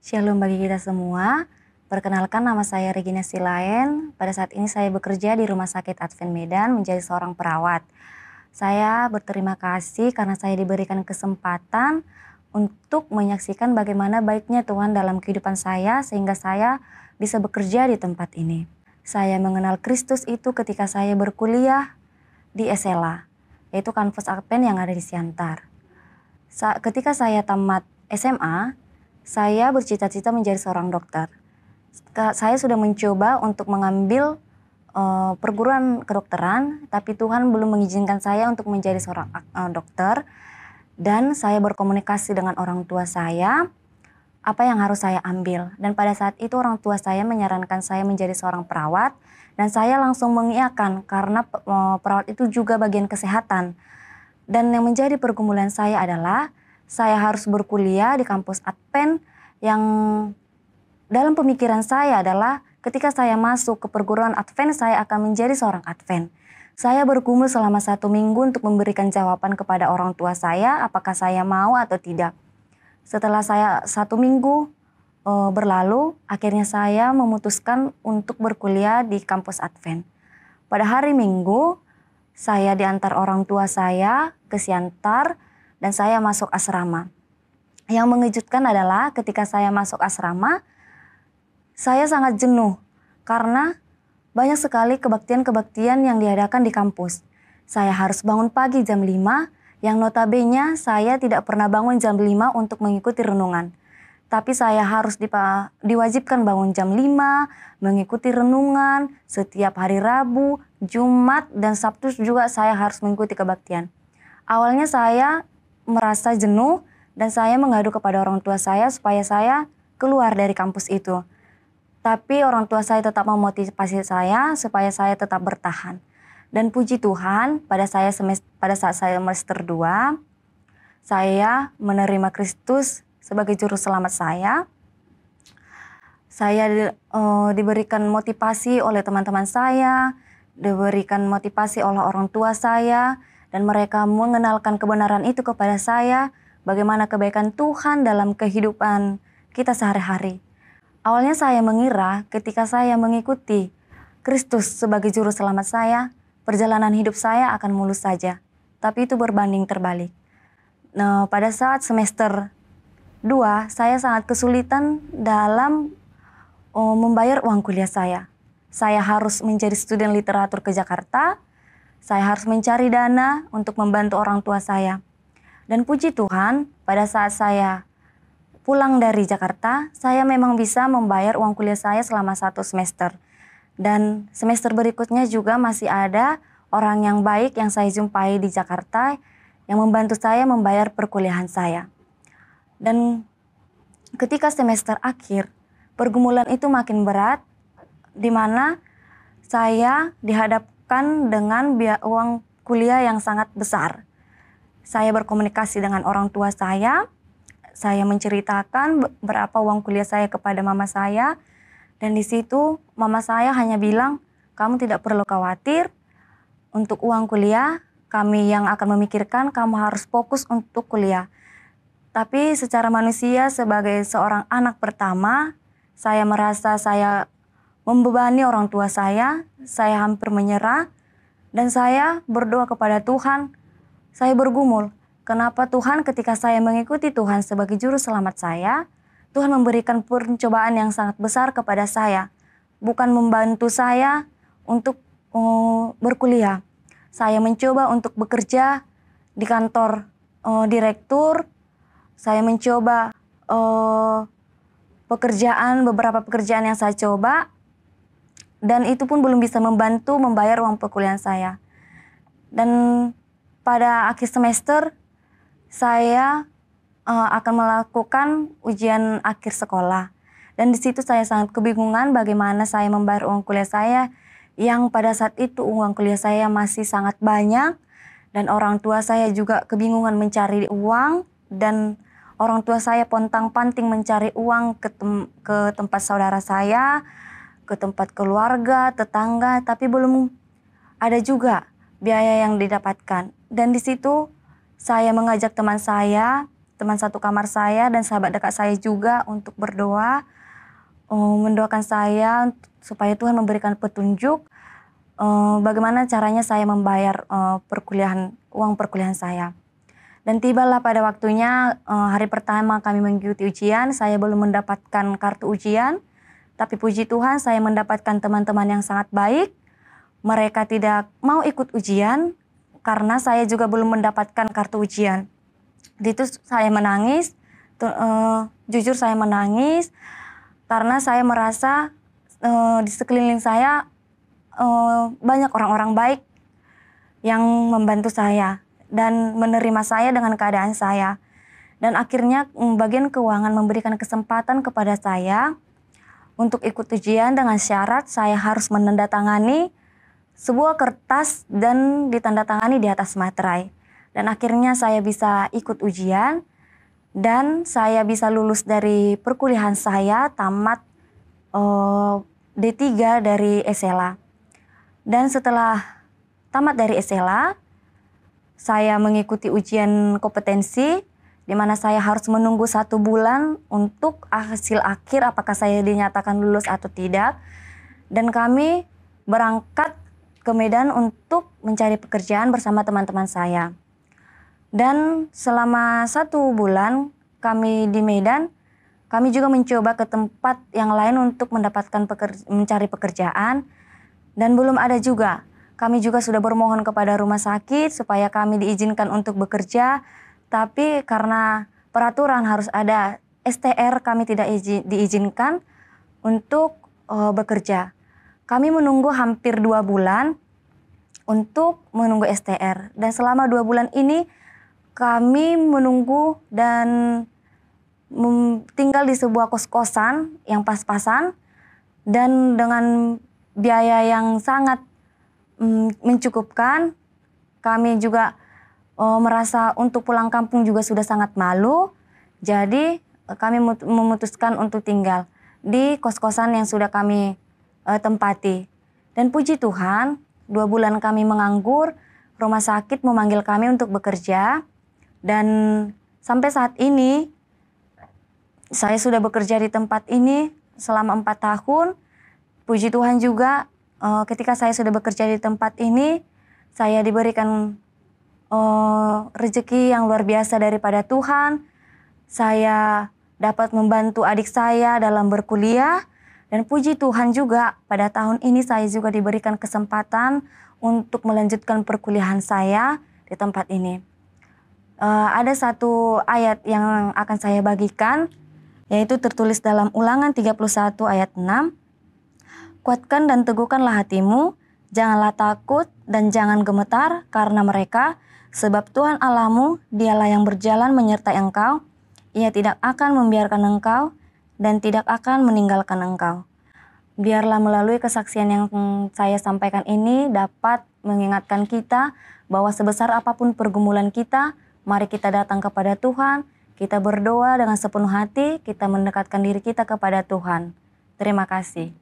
Shalom bagi kita semua. Perkenalkan, nama saya Regina Silaen. Pada saat ini saya bekerja di Rumah Sakit Advent Medan menjadi seorang perawat. Saya berterima kasih karena saya diberikan kesempatan untuk menyaksikan bagaimana baiknya Tuhan dalam kehidupan saya sehingga saya bisa bekerja di tempat ini. Saya mengenal Kristus itu ketika saya berkuliah di SLA, yaitu kampus Advent yang ada di Siantar. Ketika saya tamat SMA, saya bercita-cita menjadi seorang dokter. Saya sudah mencoba untuk mengambil perguruan kedokteran, tapi Tuhan belum mengizinkan saya untuk menjadi seorang dokter. Dan saya berkomunikasi dengan orang tua saya, apa yang harus saya ambil. Dan pada saat itu orang tua saya menyarankan saya menjadi seorang perawat, dan saya langsung mengiyakan karena perawat itu juga bagian kesehatan. Dan yang menjadi pergumulan saya adalah saya harus berkuliah di kampus Advent yang dalam pemikiran saya adalah ketika saya masuk ke perguruan Advent saya akan menjadi seorang Advent. Saya bergumul selama 1 minggu untuk memberikan jawaban kepada orang tua saya apakah saya mau atau tidak. Setelah saya 1 minggu berlalu, akhirnya saya memutuskan untuk berkuliah di kampus Advent. Pada hari Minggu, saya diantar orang tua saya ke Siantar dan saya masuk asrama. Yang mengejutkan adalah ketika saya masuk asrama, saya sangat jenuh karena banyak sekali kebaktian-kebaktian yang diadakan di kampus. Saya harus bangun pagi jam 5, yang notabene saya tidak pernah bangun jam 5 untuk mengikuti renungan. Tapi saya harus diwajibkan bangun jam 5, mengikuti renungan setiap hari Rabu, Jumat, dan Sabtu juga saya harus mengikuti kebaktian. Awalnya saya merasa jenuh dan saya mengadu kepada orang tua saya supaya saya keluar dari kampus itu. Tapi orang tua saya tetap memotivasi saya supaya saya tetap bertahan. Dan puji Tuhan, pada saat saya semester 2, saya menerima Kristus sebagai juru selamat saya. Saya diberikan motivasi oleh teman-teman saya, diberikan motivasi oleh orang tua saya, dan mereka mengenalkan kebenaran itu kepada saya, bagaimana kebaikan Tuhan dalam kehidupan kita sehari-hari. Awalnya saya mengira ketika saya mengikuti Kristus sebagai juru selamat saya, perjalanan hidup saya akan mulus saja. Tapi itu berbanding terbalik. Nah, pada saat semester 2, saya sangat kesulitan dalam membayar uang kuliah saya. Saya harus menjadi student literatur ke Jakarta. Saya harus mencari dana untuk membantu orang tua saya. Dan puji Tuhan, pada saat saya pulang dari Jakarta, saya memang bisa membayar uang kuliah saya selama 1 semester. Dan semester berikutnya juga masih ada orang yang baik yang saya jumpai di Jakarta yang membantu saya membayar perkuliahan saya. Dan ketika semester akhir, pergumulan itu makin berat, di mana saya dihadapkan dengan uang kuliah yang sangat besar. Saya berkomunikasi dengan orang tua saya menceritakan berapa uang kuliah saya kepada mama saya, dan di situ mama saya hanya bilang, kamu tidak perlu khawatir untuk uang kuliah, kami yang akan memikirkan, kamu harus fokus untuk kuliah. Tapi secara manusia sebagai seorang anak pertama, saya merasa saya membebani orang tua saya hampir menyerah, dan saya berdoa kepada Tuhan, saya bergumul, kenapa Tuhan ketika saya mengikuti Tuhan sebagai juru selamat saya, Tuhan memberikan pencobaan yang sangat besar kepada saya, bukan membantu saya untuk berkuliah. Saya mencoba untuk bekerja di kantor direktur, saya mencoba beberapa pekerjaan yang saya coba, dan itu pun belum bisa membantu membayar uang perkuliahan saya. Dan pada akhir semester, saya akan melakukan ujian akhir sekolah. Dan di situ saya sangat kebingungan bagaimana saya membayar uang kuliah saya, yang pada saat itu uang kuliah saya masih sangat banyak, dan orang tua saya juga kebingungan mencari uang, dan orang tua saya pontang-panting mencari uang ke tempat saudara saya, ke tempat keluarga, tetangga, tapi belum ada juga biaya yang didapatkan. Dan di situ saya mengajak teman saya teman satu kamar saya dan sahabat dekat saya juga untuk berdoa, mendoakan saya supaya Tuhan memberikan petunjuk bagaimana caranya saya membayar uang perkuliahan saya. Dan tibalah pada waktunya hari pertama kami mengikuti ujian, saya belum mendapatkan kartu ujian, tapi puji Tuhan saya mendapatkan teman-teman yang sangat baik. Mereka tidak mau ikut ujian karena saya juga belum mendapatkan kartu ujian. Di itu saya menangis, jujur saya menangis karena saya merasa di sekeliling saya banyak orang-orang baik yang membantu saya dan menerima saya dengan keadaan saya. Dan akhirnya bagian keuangan memberikan kesempatan kepada saya untuk ikut ujian dengan syarat saya harus menandatangani sebuah kertas dan ditandatangani di atas materai. Dan akhirnya saya bisa ikut ujian dan saya bisa lulus dari perkuliahan saya, tamat D3 dari SLA. Dan setelah tamat dari SLA, saya mengikuti ujian kompetensi di mana saya harus menunggu 1 bulan untuk hasil akhir apakah saya dinyatakan lulus atau tidak. Dan kami berangkat ke Medan untuk mencari pekerjaan bersama teman-teman saya. Dan selama 1 bulan kami di Medan, kami juga mencoba ke tempat yang lain untuk mencari pekerjaan dan belum ada juga. Kami juga sudah bermohon kepada rumah sakit supaya kami diizinkan untuk bekerja, tapi karena peraturan harus ada STR, kami tidak diizinkan untuk bekerja. Kami menunggu hampir 2 bulan untuk menunggu STR. Dan selama 2 bulan ini kami menunggu dan tinggal di sebuah kos-kosan yang pas-pasan dan dengan biaya yang sangat mencukupkan. Kami juga merasa untuk pulang kampung juga sudah sangat malu. Jadi kami memutuskan untuk tinggal di kos-kosan yang sudah kami tempati. Dan puji Tuhan, 2 bulan kami menganggur, rumah sakit memanggil kami untuk bekerja. Dan sampai saat ini, saya sudah bekerja di tempat ini selama 4 tahun. Puji Tuhan juga, ketika saya sudah bekerja di tempat ini, saya diberikan rezeki yang luar biasa daripada Tuhan. Saya dapat membantu adik saya dalam berkuliah. Dan puji Tuhan juga, pada tahun ini saya juga diberikan kesempatan untuk melanjutkan perkuliahan saya di tempat ini. Ada satu ayat yang akan saya bagikan, yaitu tertulis dalam Ulangan 31 ayat 6. Kuatkan dan teguhkanlah hatimu, janganlah takut dan jangan gemetar karena mereka, sebab Tuhan Allahmu, dialah yang berjalan menyertai engkau, ia tidak akan membiarkan engkau dan tidak akan meninggalkan engkau. Biarlah melalui kesaksian yang saya sampaikan ini dapat mengingatkan kita bahwa sebesar apapun pergumulan kita, mari kita datang kepada Tuhan, kita berdoa dengan sepenuh hati, kita mendekatkan diri kita kepada Tuhan. Terima kasih.